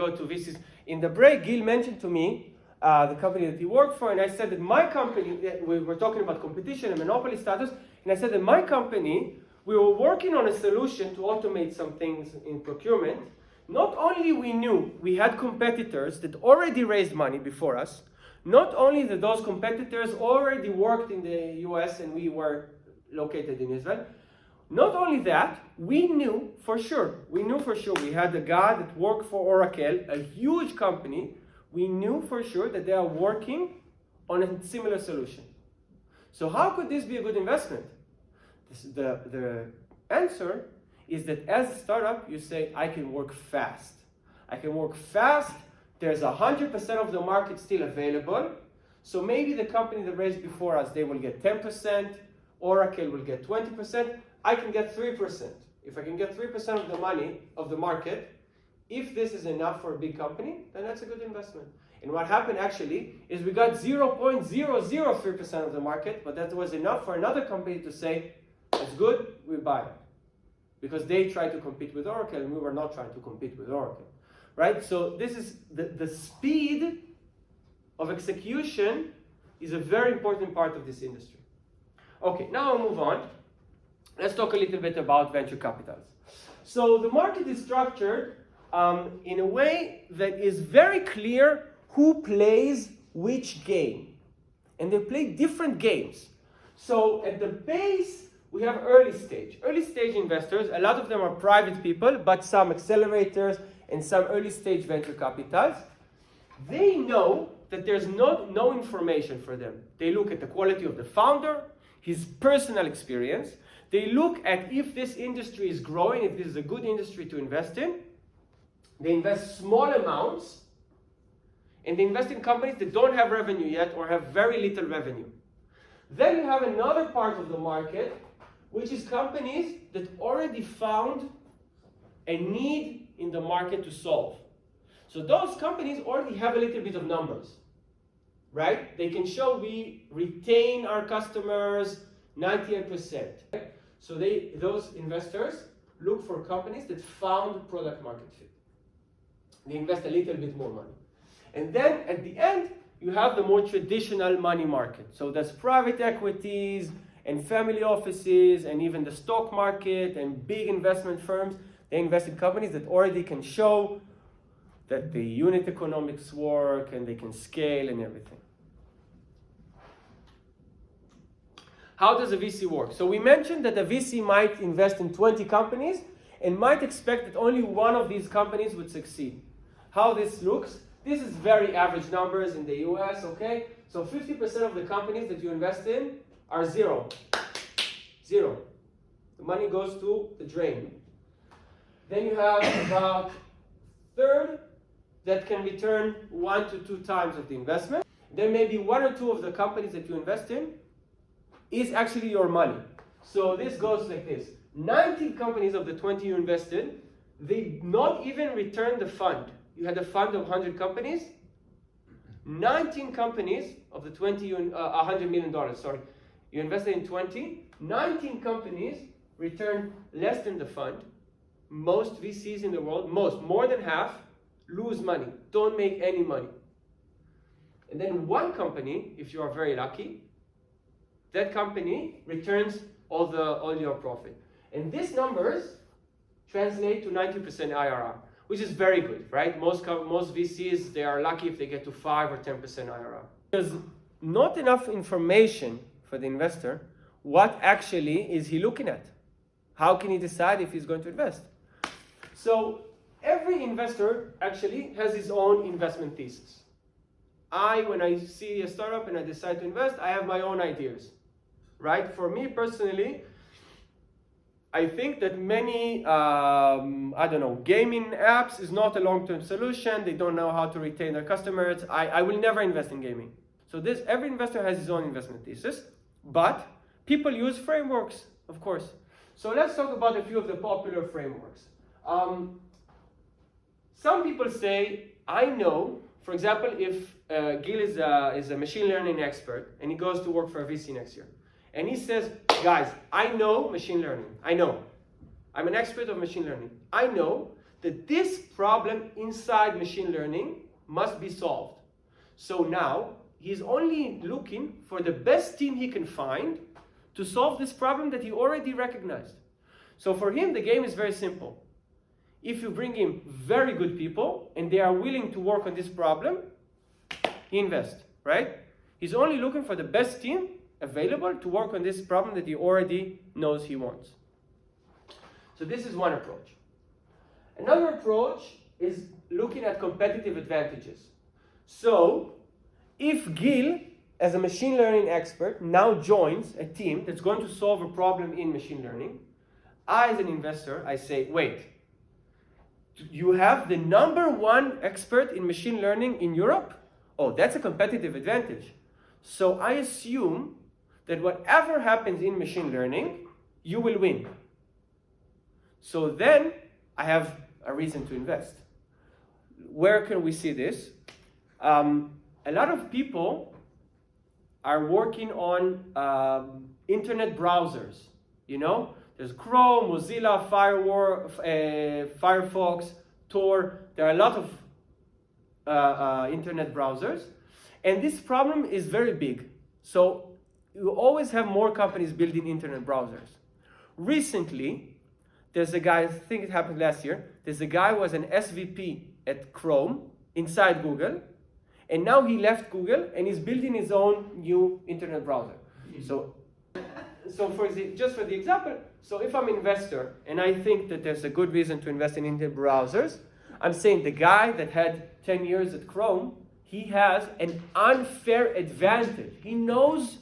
Go to VCs. In the break, Gil mentioned to me the company that he worked for, and I said that my company, we were talking about competition and monopoly status, and I said that my company, we were working on a solution to automate some things in procurement. Not only we knew we had competitors that already raised money before us, not only that those competitors already worked in the US and we were located in Israel, not only that, we knew for sure, we had a guy that worked for Oracle, a huge company, we knew for sure that they are working on a similar solution. So how could this be a good investment? The answer is that as a startup, you say, I can work fast. I can work fast. There's 100% of the market still available. So maybe the company that raised before us, they will get 10%. Oracle will get 20%. I can get 3%. If I can get 3% of the money of the market, if this is enough for a big company, then that's a good investment. And what happened actually is we got 0.003% of the market, but that was enough for another company to say, it's good, we buy it. Because they tried to compete with Oracle and we were not trying to compete with Oracle. Right? So this is the speed of execution is a very important part of this industry. Okay, now I'll move on. Let's talk a little bit about venture capitals. So the market is structured in a way that is very clear who plays which game. And they play different games. So at the base, we have early stage. Early stage investors, a lot of them are private people, but some accelerators and some early stage venture capitals. They know that there's no information for them. They look at the quality of the founder, his personal experience. They look at if this industry is growing, if this is a good industry to invest in. They invest small amounts, and they invest in companies that don't have revenue yet or have very little revenue. Then you have another part of the market, which is companies that already found a need in the market to solve. So those companies already have a little bit of numbers, right? They can show we retain our customers 98%. Right? So those investors look for companies that found product market fit. They invest a little bit more money. And then at the end, you have the more traditional money market. So that's private equities and family offices and even the stock market and big investment firms. They invest in companies that already can show that the unit economics work and they can scale and everything. How does a VC work? So we mentioned that a VC might invest in 20 companies and might expect that only one of these companies would succeed. How this looks? This is very average numbers in the US, okay? So 50% of the companies that you invest in are zero. Zero. The money goes to the drain. Then you have about a third that can return 1 to 2 times of the investment. Then maybe 1 or 2 of the companies that you invest in is actually your money. So this goes like this. 19 companies of the 20 you invested, they not even return the fund. You had a fund of 100 companies. 19 companies of the 20, $100 million, sorry. You invested in 20. 19 companies return less than the fund. Most VCs in the world, more than half, lose money, don't make any money. And then one company, if you are very lucky, that company returns all your profit. And these numbers translate to 90% IRR, which is very good, right? Most VCs, they are lucky if they get to 5 or 10% IRR. There's not enough information for the investor. What actually is he looking at? How can he decide if he's going to invest? So every investor actually has his own investment thesis. When I see a startup and I decide to invest, I have my own ideas, right? For me personally, I think that many, gaming apps is not a long-term solution. They don't know how to retain their customers. I will never invest in gaming. So every investor has his own investment thesis, but people use frameworks, of course. So let's talk about a few of the popular frameworks. Some people say, I know, for example, if Gil is a machine learning expert and he goes to work for a VC next year, and he says, guys, I know machine learning. I know. I'm an expert of machine learning. I know that this problem inside machine learning must be solved. So now he's only looking for the best team he can find to solve this problem that he already recognized. So for him, the game is very simple. If you bring him very good people and they are willing to work on this problem, he invests, right? He's only looking for the best team available to work on this problem that he already knows he wants. So this is one approach. Another approach is looking at competitive advantages. So if Gil, as a machine learning expert, now joins a team that's going to solve a problem in machine learning, I, as an investor, I say, wait, you have the #1 expert in machine learning in Europe? Oh, that's a competitive advantage. So I assume that whatever happens in machine learning, you will win. So then I have a reason to invest. Where can we see this? A lot of people are working on internet browsers. You know, there's Chrome, Mozilla, Firefox, Tor. There are a lot of internet browsers. And this problem is very big. So you always have more companies building internet browsers. Recently, there's a guy, I think it happened last year, there's a guy who was an SVP at Chrome inside Google, and now he left Google and he's building his own new internet browser. So just for the example, so if I'm an investor and I think that there's a good reason to invest in internet browsers, I'm saying the guy that had 10 years at Chrome, he has an unfair advantage. He knows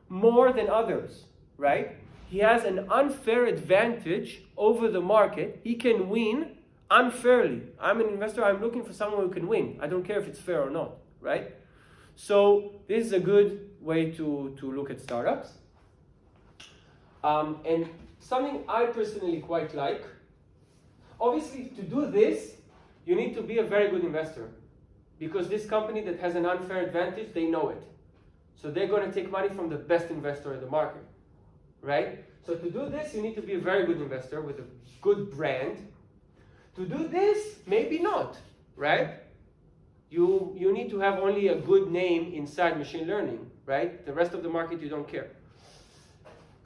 more than others, right? He has an unfair advantage over the market. He can win unfairly. I'm an investor, I'm looking for someone who can win. I don't care if it's fair or not, right? So this is a good way to look at startups. And something I personally quite like, obviously to do this, you need to be a very good investor. Because this company that has an unfair advantage, they know it. So they're going to take money from the best investor in the market, right? So to do this, you need to be a very good investor with a good brand. To do this, maybe not, right? You need to have only a good name inside machine learning, right? The rest of the market, you don't care.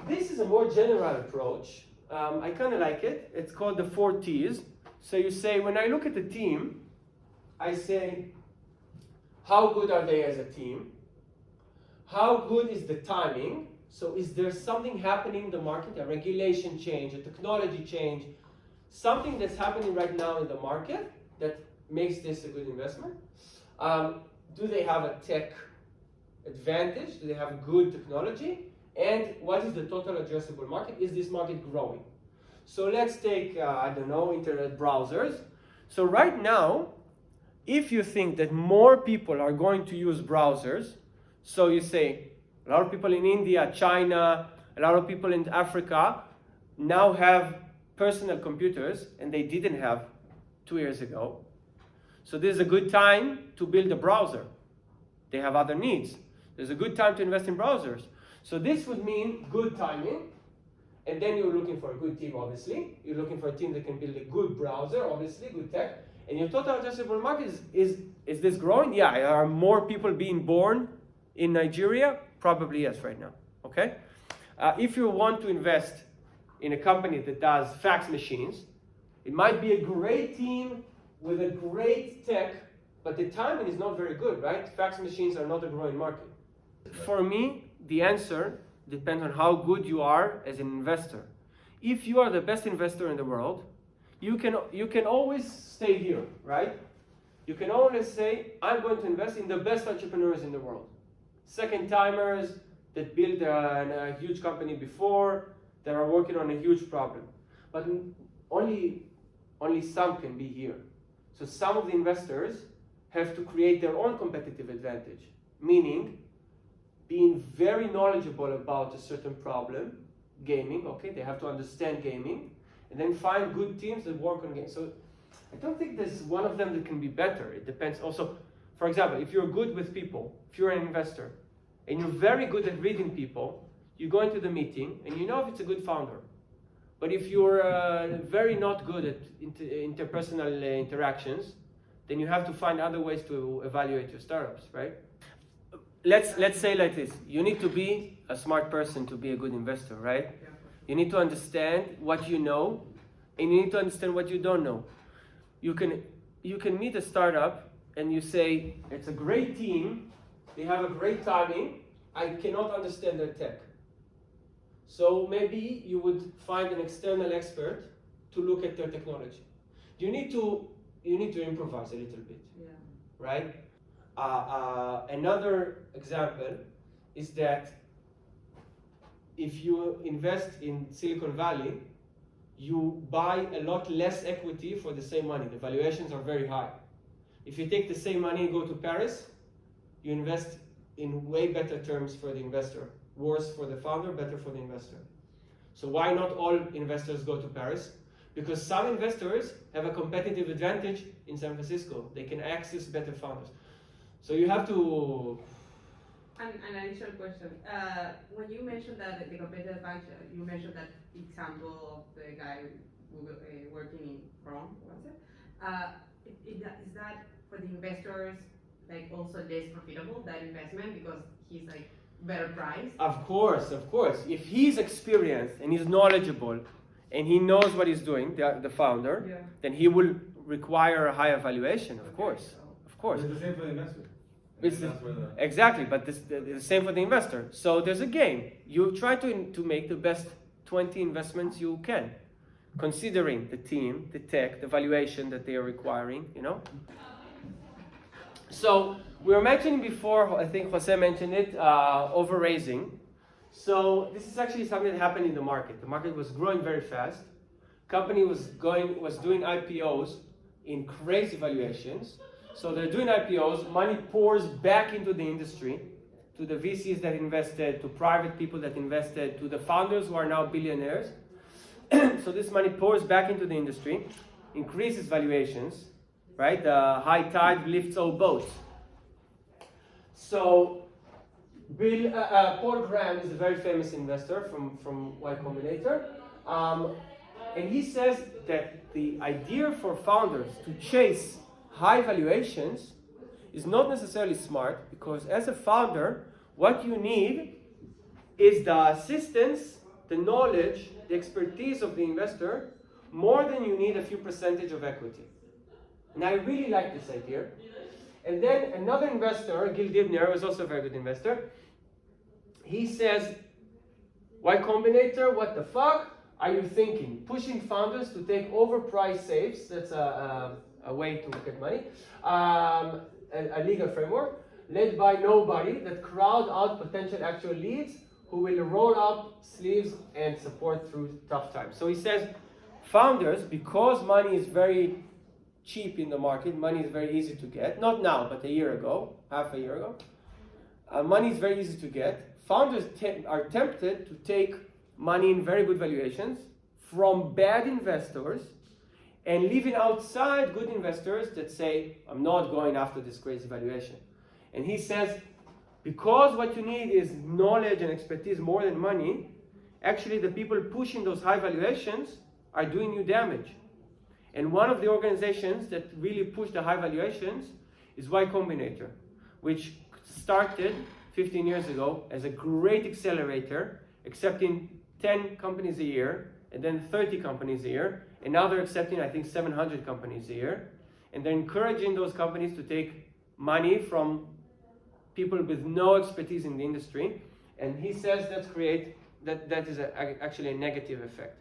This is a more general approach. I kind of like it. It's called the 4 T's. So you say, when I look at the team, I say, how good are they as a team? How good is the timing? So is there something happening in the market, a regulation change, a technology change, something that's happening right now in the market that makes this a good investment? Do they have a tech advantage? Do they have good technology? And what is the total addressable market? Is this market growing? So let's take, internet browsers. So right now, if you think that more people are going to use browsers, so you say a lot of people in India, China, a lot of people in Africa now have personal computers and they didn't have 2 years ago. So this is a good time to build a browser. They have other needs. There's a good time to invest in browsers. So this would mean good timing. And then you're looking for a good team, obviously. You're looking for a team that can build a good browser, obviously, good tech. And your total addressable market is this growing? Yeah, are more people being born in Nigeria? Probably yes, right now, okay? If you want to invest in a company that does fax machines, it might be a great team with a great tech, but the timing is not very good, right? Fax machines are not a growing market. For me, the answer depends on how good you are as an investor. If you are the best investor in the world, you can always stay here, right? You can always say, I'm going to invest in the best entrepreneurs in the world. Second timers that built a huge company before, that are working on a huge problem. But only some can be here. So some of the investors have to create their own competitive advantage, meaning being very knowledgeable about a certain problem, gaming, okay, they have to understand gaming, and then find good teams that work on games. So I don't think there's one of them that can be better. It depends also, for example, if you're good with people, if you're an investor, and you're very good at reading people, you go into the meeting and you know if it's a good founder. But if you're very not good at interpersonal interactions, then you have to find other ways to evaluate your startups, right? Let's say like this: you need to be a smart person to be a good investor, right? You need to understand what you know, and you need to understand what you don't know. You can meet a startup and you say, it's a great team, they have a great timing, I cannot understand their tech. So maybe you would find an external expert to look at their technology. You need to improvise a little bit, right? Another example is that if you invest in Silicon Valley, you buy a lot less equity for the same money. The valuations are very high. If you take the same money and go to Paris, you invest in way better terms for the investor. Worse for the founder, better for the investor. So why not all investors go to Paris? Because some investors have a competitive advantage in San Francisco. They can access better founders. So you have to... An additional question. When you mentioned that the competitive function, you mentioned that example of the guy working in Rome, was it? Is that for the investors like also less profitable, that investment, because he's like better priced? Of course. If he's experienced and he's knowledgeable and he knows what he's doing, the founder, then he will require a higher valuation, of course. It's the same for the investor. Exactly, but the same for the investor. So there's a game. You try to make the best 20 investments you can, considering the team, the tech, the valuation that they are requiring, So we were mentioning before, I think Jose mentioned it, over-raising. So this is actually something that happened in the market. The market was growing very fast. Company was doing IPOs in crazy valuations. So they're doing IPOs, money pours back into the industry, to the VCs that invested, to private people that invested, to the founders who are now billionaires. So this money pours back into the industry, increases valuations, right? The high tide lifts all boats. So Paul Graham is a very famous investor from Y Combinator. And he says that the idea for founders to chase high valuations is not necessarily smart, because as a founder, what you need is the assistance, the knowledge, the expertise of the investor, more than you need a few percentage of equity. And I really like this idea. And then another investor, Gil Dibner, was also a very good investor. He says, Y Combinator, what the fuck are you thinking? Pushing founders to take overpriced safes, that's a way to get money, a legal framework, led by nobody that crowd out potential actual leads who will roll up sleeves and support through tough times. So he says, founders, because money is very cheap in the market, money is very easy to get, not now, but a year ago, half a year ago, money is very easy to get. Founders are tempted to take money in very good valuations from bad investors and leaving outside good investors that say, I'm not going after this crazy valuation. And he says, because what you need is knowledge and expertise more than money, actually the people pushing those high valuations are doing you damage. And one of the organizations that really pushed the high valuations is Y Combinator, which started 15 years ago as a great accelerator, accepting 10 companies a year, and then 30 companies a year, and now they're accepting, I think, 700 companies a year, and they're encouraging those companies to take money from people with no expertise in the industry, and he says that is actually a negative effect.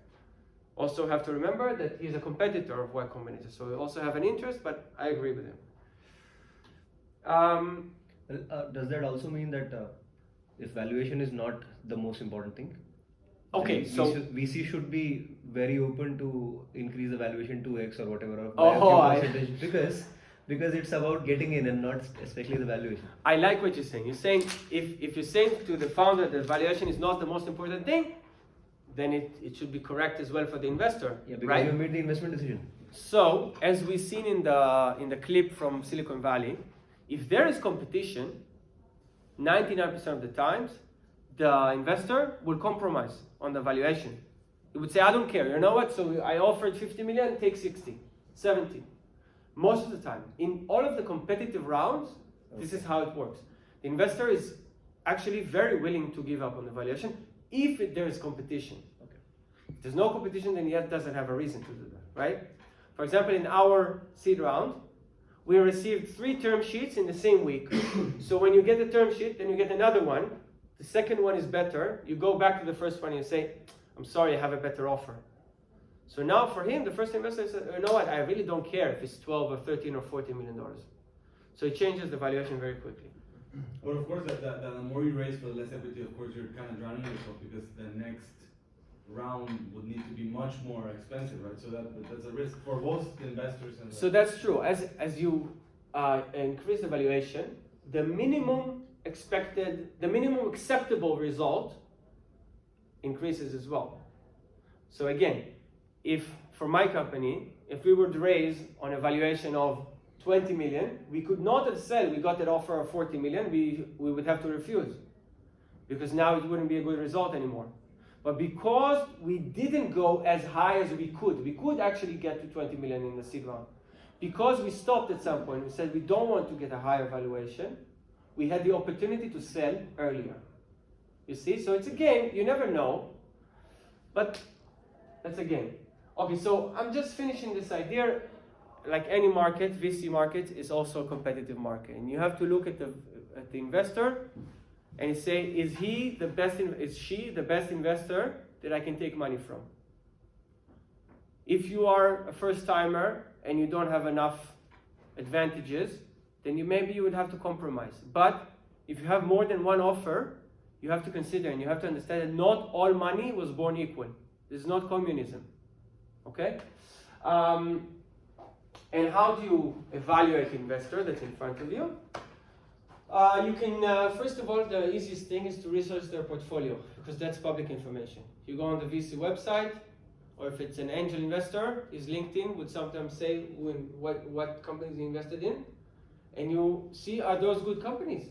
Also have to remember that he's a competitor of Y Combinator, so we also have an interest, but I agree with him. Does that also mean that if valuation is not the most important thing? Okay, so VC should be very open to increase the valuation 2x or whatever, by a few percentage, because it's about getting in and not especially the valuation. I like what you're saying. You're saying if you're saying to the founder that valuation is not the most important thing, then it should be correct as well for the investor. Yeah, because right? you made the investment decision. So as we've seen in the clip from Silicon Valley, if there is competition, 99% of the times, the investor will compromise on the valuation He would say, I don't care. You know what? So I offered 50 million, take 60, 70. Most of the time. In all of the competitive rounds, this is how it works. The investor is actually very willing to give up on the valuation if there is competition. Okay. If there's no competition, then he doesn't have a reason to do that, right? For example, in our seed round, we received 3 term sheets in the same week. So when you get the term sheet, then you get another one. The second one is better. You go back to the first one and you say, I'm sorry, I have a better offer. So now for him, the first investor said, you know what, I really don't care if it's 12 or 13 or 14 million dollars. So it changes the valuation very quickly. But of course, that the more you raise for the less equity, of course, you're kind of drowning yourself because the next round would need to be much more expensive, right? So that's a risk for both the investors and. So that's true. As you increase the valuation, the minimum acceptable result increases as well. So again, if for my company, if we would raise on a valuation of 20 million, we could not have said we got an offer of 40 million, we would have to refuse. Because now it wouldn't be a good result anymore. But because we didn't go as high as we could actually get to 20 million in the seed round. Because we stopped at some point, we said we don't want to get a higher valuation, we had the opportunity to sell earlier. You see, so it's a game, you never know, but that's a game. Okay, so I'm just finishing this idea. Like any market, VC market is also a competitive market, and you have to look at the investor and say, is she the best investor that I can take money from? If you are a first timer and you don't have enough advantages, then maybe you would have to compromise. But if you have more than one offer, you have to consider and you have to understand that not all money was born equal. This is not communism. Okay? And how do you evaluate investor that's in front of you? You can, first of all, the easiest thing is to research their portfolio, because that's public information. You go on the VC website, or if it's an angel investor, his LinkedIn would sometimes say what companies he invested in, and you see, are those good companies?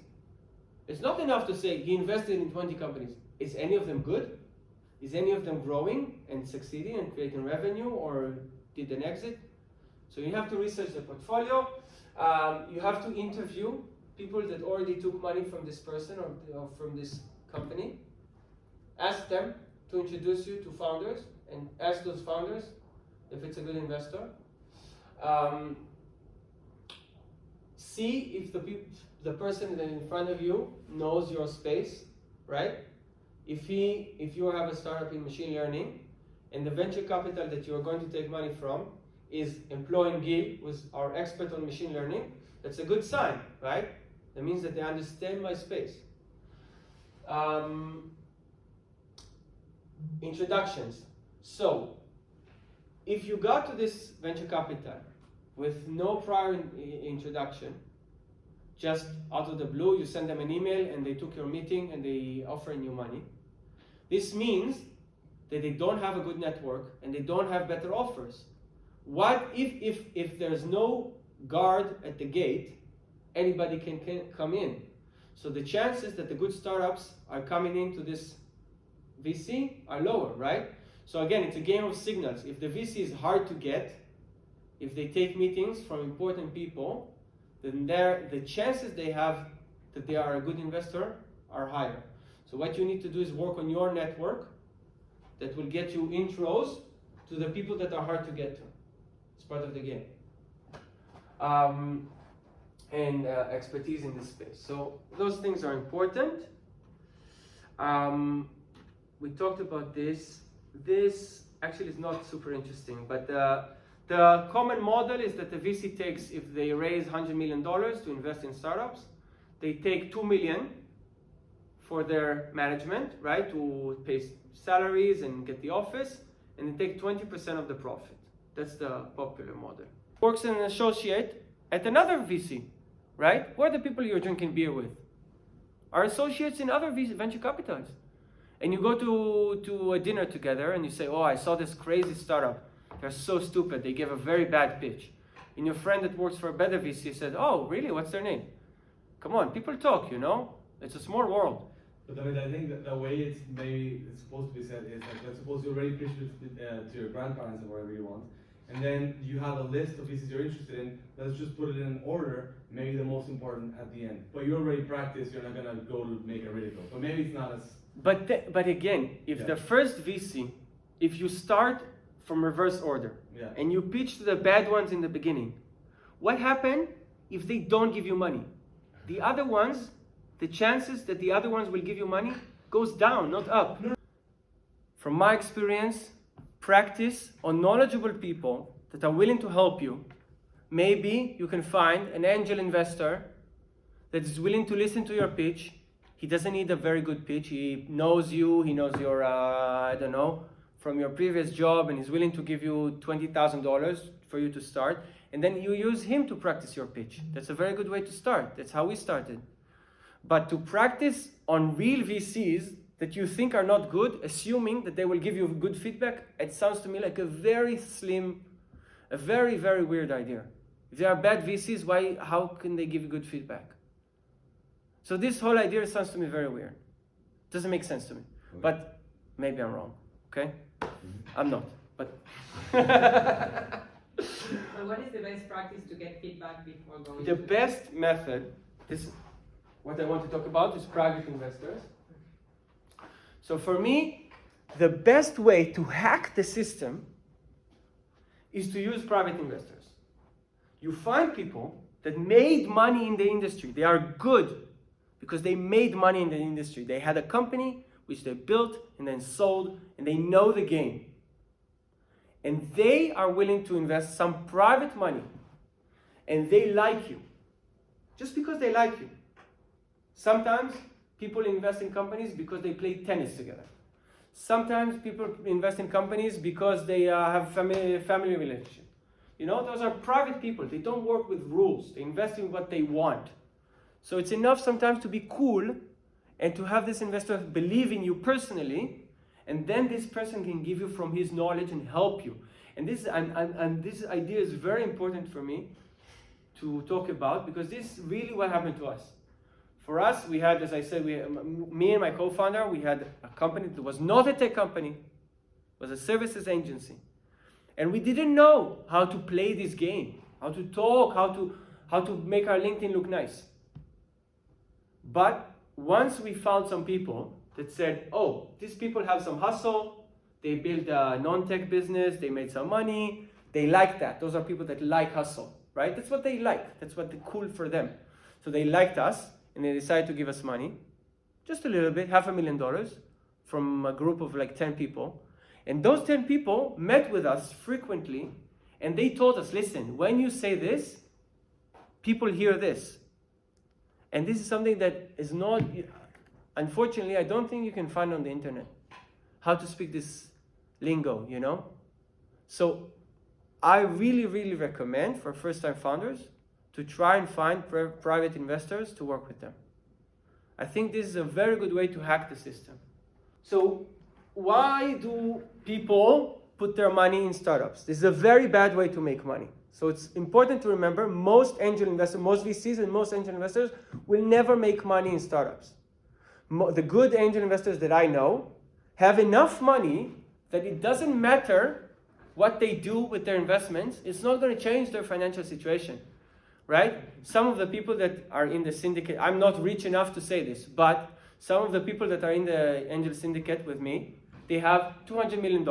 It's not enough to say he invested in 20 companies. Is any of them good? Is any of them growing and succeeding and creating revenue, or did an exit? So you have to research the portfolio. You have to interview people that already took money from this person or from this company. Ask them to introduce you to founders, and ask those founders if it's a good investor. See if the person that is in front of you knows your space, right? If you have a startup in machine learning, and the venture capital that you are going to take money from is employing Gil, who's our expert on machine learning, that's a good sign, right? That means that they understand my space. Introductions. So, if you got to this venture capital with no prior introduction, just out of the blue, you send them an email and they took your meeting and they offering you money. This means that they don't have a good network and they don't have better offers. What if there's no guard at the gate, anybody can come in? So the chances that the good startups are coming into this VC are lower, right? So again, it's a game of signals. If the VC is hard to get, if they take meetings from important people, then the chances they have that they are a good investor are higher. So what you need to do is work on your network that will get you intros to the people that are hard to get to. It's part of the game. And expertise in this space. So those things are important. We talked about this. This actually is not super interesting, but the common model is that the VC takes, if they raise $100 million to invest in startups, they take $2 million for their management, right, to pay salaries and get the office, and they take 20% of the profit. That's the popular model. Works as an associate at another VC, right? Who are the people you're drinking beer with? Are associates in other venture capitals. And you go to a dinner together and you say, oh, I saw this crazy startup. They're so stupid. They gave a very bad pitch. And your friend that works for a better VC said, oh, really? What's their name? Come on, people talk, you know? It's a small world. But I mean, I think that the way it's supposed to be said is like, let's suppose you already pitched it to your grandparents or whatever you want, and then you have a list of pieces you're interested in. Let's just put it in order. Maybe the most important at the end. But you already practiced. You're not gonna go to make a ridicule. But maybe it's not as. But again, if the first VC, if you start from reverse order and you pitch to the bad ones in the beginning, what happens if they don't give you money? The other ones, the chances that the other ones will give you money goes down, not up. From my experience, practice on knowledgeable people that are willing to help you. Maybe you can find an angel investor that is willing to listen to your pitch. He doesn't need a very good pitch. He knows you, he knows your, I don't know, from your previous job, and he's willing to give you $20,000 for you to start. And then you use him to practice your pitch. That's a very good way to start. That's how we started. But to practice on real VCs that you think are not good, assuming that they will give you good feedback, it sounds to me like a very slim, a very, very weird idea. If they are bad VCs, how can they give you good feedback? So this whole idea sounds to me very weird. Doesn't make sense to me. Okay. But maybe I'm wrong, okay? I'm not, but... So what is the best practice to get feedback before going The best method, what I want to talk about is private investors. So for me, the best way to hack the system is to use private investors. You find people that made money in the industry. They are good because they made money in the industry. They had a company which they built and then sold, and they know the game. And they are willing to invest some private money, and they like you, just because they like you. Sometimes people invest in companies because they play tennis together. Sometimes people invest in companies because they have family relationship. You know, those are private people. They don't work with rules. They invest in what they want. So it's enough sometimes to be cool and to have this investor believe in you personally, and then this person can give you from his knowledge and help you. And this idea is very important for me to talk about, because this is really what happened to us. For us, we had, as I said, me and my co-founder, we had a company that was not a tech company, it was a services agency. And we didn't know how to play this game, how to talk, how to make our LinkedIn look nice. But once we found some people that said, oh, these people have some hustle, they built a non-tech business, they made some money, they like that. Those are people that like hustle, right? That's what they like. That's what's cool for them. So they liked us, and they decided to give us money, just a little bit, $500,000, from a group of like 10 people. And those 10 people met with us frequently, and they told us, listen, when you say this, people hear this. And this is something that is not, unfortunately, I don't think you can find on the internet, how to speak this lingo, you know? So I really, really recommend for first-time founders to try and find private investors to work with them. I think this is a very good way to hack the system. So why do people put their money in startups? This is a very bad way to make money. So it's important to remember, most angel investors, most VCs and most angel investors will never make money in startups. The good angel investors that I know have enough money that it doesn't matter what they do with their investments. It's not going to change their financial situation, right? Some of the people that are in the syndicate, I'm not rich enough to say this, but some of the people that are in the angel syndicate with me, they have $200 million.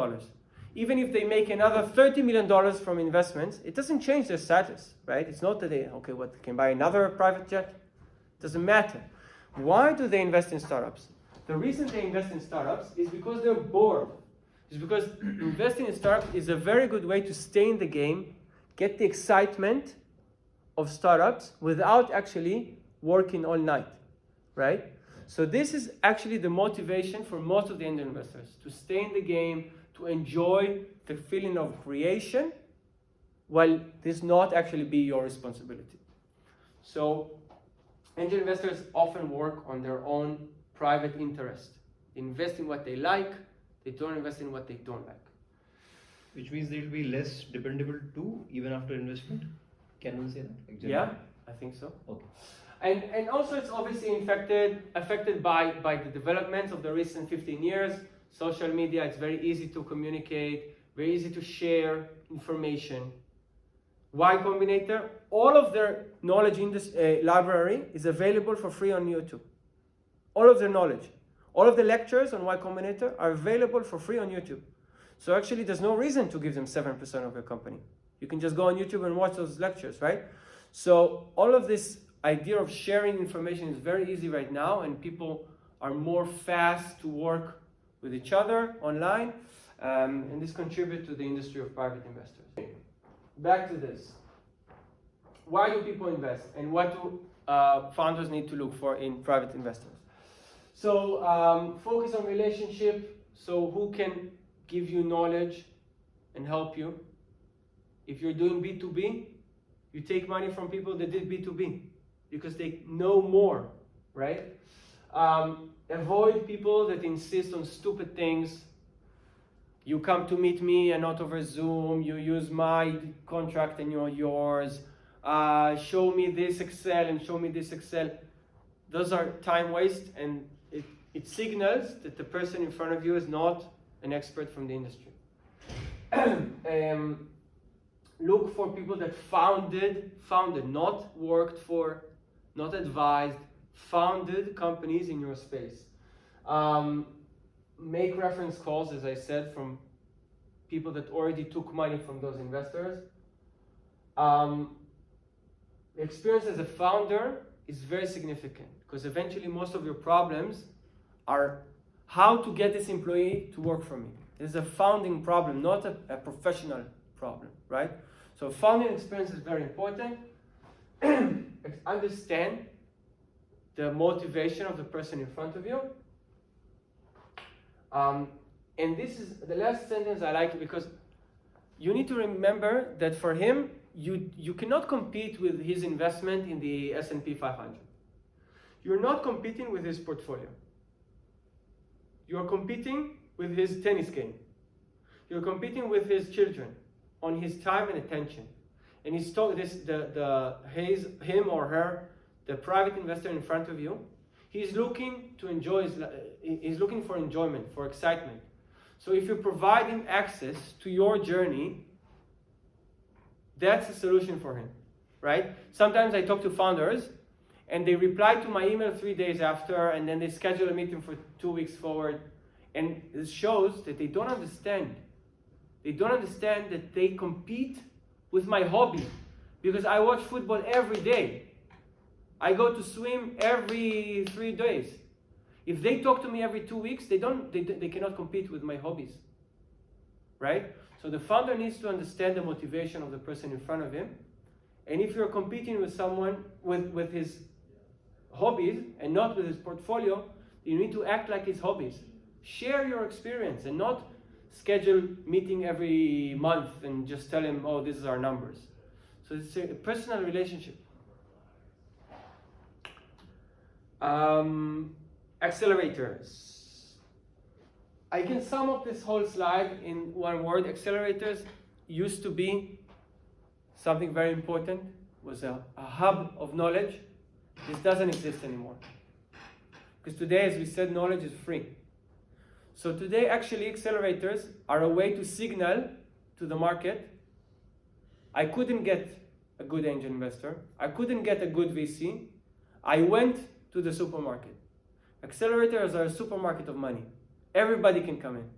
Even if they make another $30 million from investments, it doesn't change their status, right? It's not that they, can buy another private jet? It doesn't matter. Why do they invest in startups? The reason they invest in startups is because they're bored. It's because investing in startups is a very good way to stay in the game, get the excitement of startups without actually working all night, right? So this is actually the motivation for most of the angel investors, to stay in the game, to enjoy the feeling of creation, while this not actually be your responsibility. So angel investors often work on their own private interest. They invest in what they like, they don't invest in what they don't like. Which means they will be less dependable too, even after investment? Can one say that? Yeah, I think so. Okay. And also it's obviously affected by the developments of the recent 15 years. Social media, it's very easy to communicate, very easy to share information. Y Combinator, all of their knowledge in this library is available for free on YouTube. All of their knowledge. All of the lectures on Y Combinator are available for free on YouTube. So actually there's no reason to give them 7% of your company. You can just go on YouTube and watch those lectures, right? So all of this idea of sharing information is very easy right now, and people are more fast to work with each other online, and this contributes to the industry of private investors. Back to this. Why do people invest, and what do founders need to look for in private investors? So focus on relationship. So who can give you knowledge and help you? If you're doing B2B, you take money from people that did B2B because they know more, right? Avoid people that insist on stupid things. You come to meet me and not over Zoom. You use my contract and yours. Show me this Excel and show me this Excel. Those are time waste, and it signals that the person in front of you is not an expert from the industry. Look for people that founded, not worked for, not advised, founded companies in your space. Make reference calls, as I said, from people that already took money from those investors. Experience as a founder is very significant because eventually most of your problems are how to get this employee to work for me. This is a founding problem, not a professional problem, right? So founding experience is very important. Understand the motivation of the person in front of you. And this is the last sentence I like because you need to remember that for him, you cannot compete with his investment in the S&P 500. You're not competing with his portfolio. You're competing with his tennis game. You're competing with his children on his time and attention. And he's him or her, the private investor in front of you, he's looking to enjoy he's looking for enjoyment, for excitement. So if you provide him access to your journey, that's a solution for him, right? Sometimes I talk to founders and they reply to my email 3 days after, and then they schedule a meeting for 2 weeks forward. And it shows that they don't understand. They don't understand that they compete with my hobby because I watch football every day. I go to swim every 3 days. If they talk to me every 2 weeks, they cannot compete with my hobbies, right? So the founder needs to understand the motivation of the person in front of him. And if you're competing with someone with his hobbies and not with his portfolio, you need to act like his hobbies. Share your experience and not schedule meeting every month and just tell him, oh, this is our numbers. So it's a personal relationship. Accelerators. I can sum up this whole slide in one word. Accelerators used to be something very important, was a hub of knowledge. This doesn't exist anymore. Because today, as we said, knowledge is free. So today, actually, accelerators are a way to signal to the market, I couldn't get a good angel investor. I couldn't get a good VC. I went to the supermarket. Accelerators are a supermarket of money. Everybody can come in,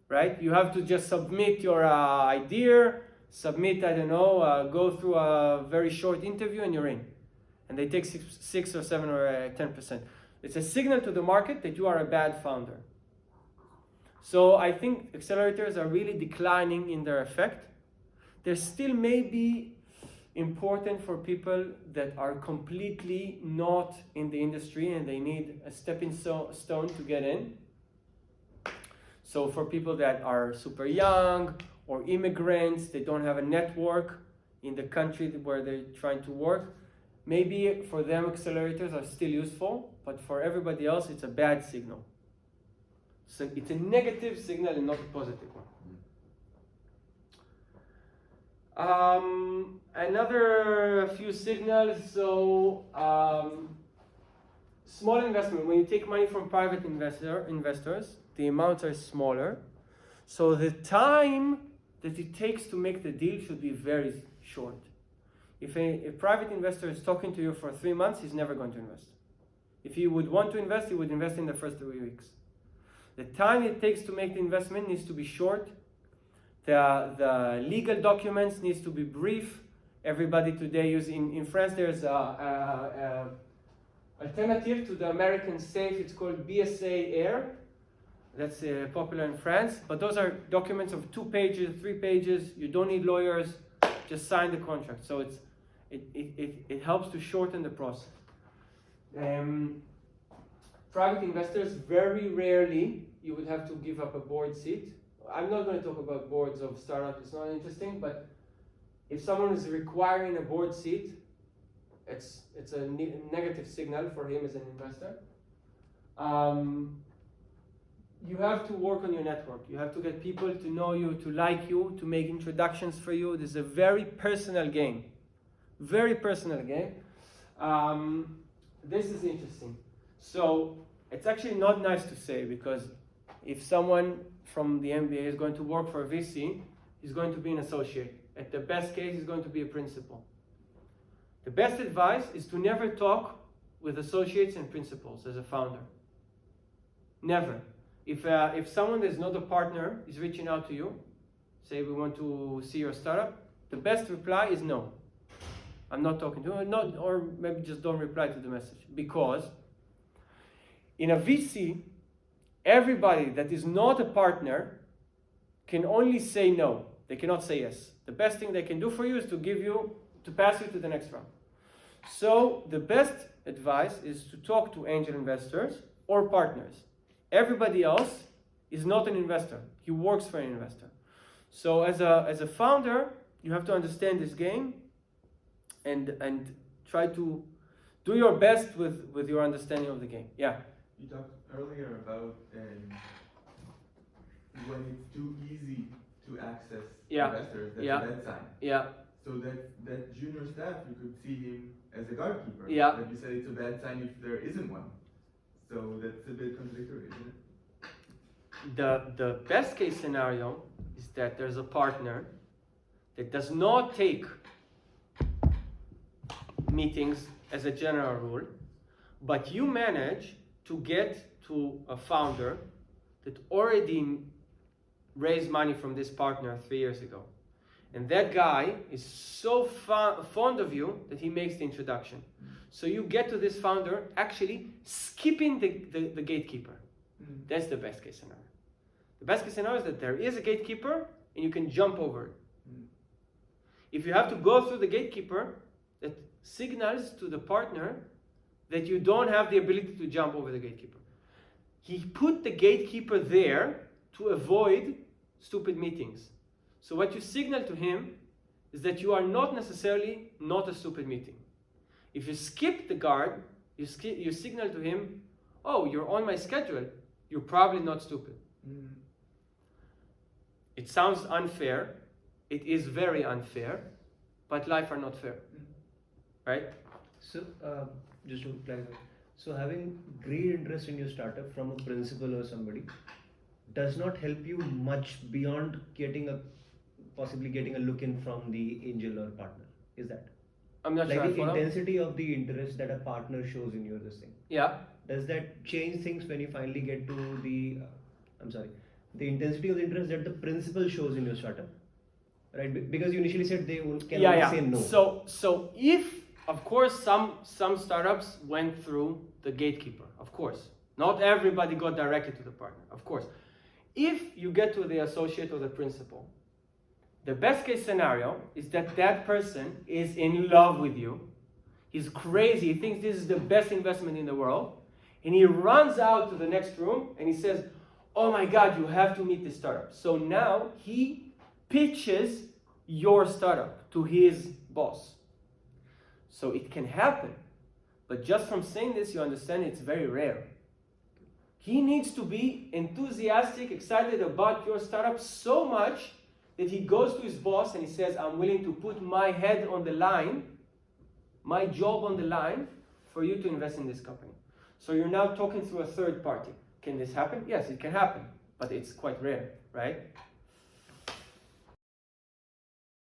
right? You have to just submit your idea, go through a very short interview and you're in. And they take 6 or 7 or 10%. It's a signal to the market that you are a bad founder. So I think accelerators are really declining in their effect. They still may be important for people that are completely not in the industry and they need a stepping stone to get in. So for people that are super young or immigrants, they don't have a network in the country where they're trying to work, maybe for them accelerators are still useful, but for everybody else it's a bad signal. So it's a negative signal and not a positive one. Another few signals. So, small investment. When you take money from private investors, the amounts are smaller. So the time that it takes to make the deal should be very short. If a private investor is talking to you for 3 months, he's never going to invest. If he would want to invest, he would invest in the first 3 weeks. The time it takes to make the investment needs to be short. The legal documents needs to be brief. Everybody today in France, there's a alternative to the American safe. It's called BSA Air. That's popular in France. But those are documents of 2 pages, 3 pages. You don't need lawyers. Just sign the contract. So it helps to shorten the process. Private investors, very rarely you would have to give up a board seat. I'm not going to talk about boards of startups, it's not interesting, but if someone is requiring a board seat, it's a negative signal for him as an investor. You have to work on your network. You have to get people to know you, to like you, to make introductions for you. This is a very personal game. Very personal game. This is interesting. So it's actually not nice to say, because if someone from the MBA is going to work for a VC, he's going to be an associate. At the best case, he's going to be a principal. The best advice is to never talk with associates and principals as a founder. Never. If someone is not a partner is reaching out to you, say we want to see your startup, the best reply is no. I'm not talking to you, or maybe just don't reply to the message. Because in a VC, everybody that is not a partner can only say no. They cannot say yes. The best thing they can do for you is to pass you to the next round. So the best advice is to talk to angel investors or partners. Everybody else is not an investor. He works for an investor. So as a founder, you have to understand this game and try to do your best with your understanding of the game. Yeah. You talked earlier about when it's too easy to access investors, that's a bad sign. Yeah. So that junior staff, you could see him as a guardkeeper. Yeah. But you said it's a bad sign if there isn't one. So that's a bit contradictory, isn't it? The best case scenario is that there's a partner that does not take meetings as a general rule, but you manage to get to a founder that already raised money from this partner 3 years ago. And that guy is so fond of you that he makes the introduction. So you get to this founder actually skipping the gatekeeper. That's the best case scenario. The best case scenario is that there is a gatekeeper and you can jump over it. If you have to go through the gatekeeper, that signals to the partner that you don't have the ability to jump over the gatekeeper. He put the gatekeeper there to avoid stupid meetings. So what you signal to him is that you are not necessarily not a stupid meeting. If you skip the guard, you signal to him, oh, you're on my schedule, you're probably not stupid. It sounds unfair. It is very unfair, but life are not fair. Right? So, just to clarify, so having great interest in your startup from a principal or somebody does not help you much beyond possibly getting a look in from the angel or partner. Is that? I'm not like sure. The intensity of the interest that a partner shows in your this thing. Yeah. Does that change things when you finally get to the intensity of the interest that the principal shows in your startup? Right? Because you initially said they can only say no. So if, of course, some startups went through the gatekeeper, of course. Not everybody got directly to the partner, of course. If you get to the associate or the principal, the best case scenario is that person is in love with you. He's crazy. He thinks this is the best investment in the world. And he runs out to the next room and he says, oh my God, you have to meet this startup. So now he pitches your startup to his boss. So it can happen. But just from saying this, you understand it's very rare. He needs to be enthusiastic, excited about your startup so much that he goes to his boss and he says, I'm willing to put my head on the line, my job on the line, for you to invest in this company. So you're now talking through a third party. Can this happen? Yes, it can happen, but it's quite rare, right?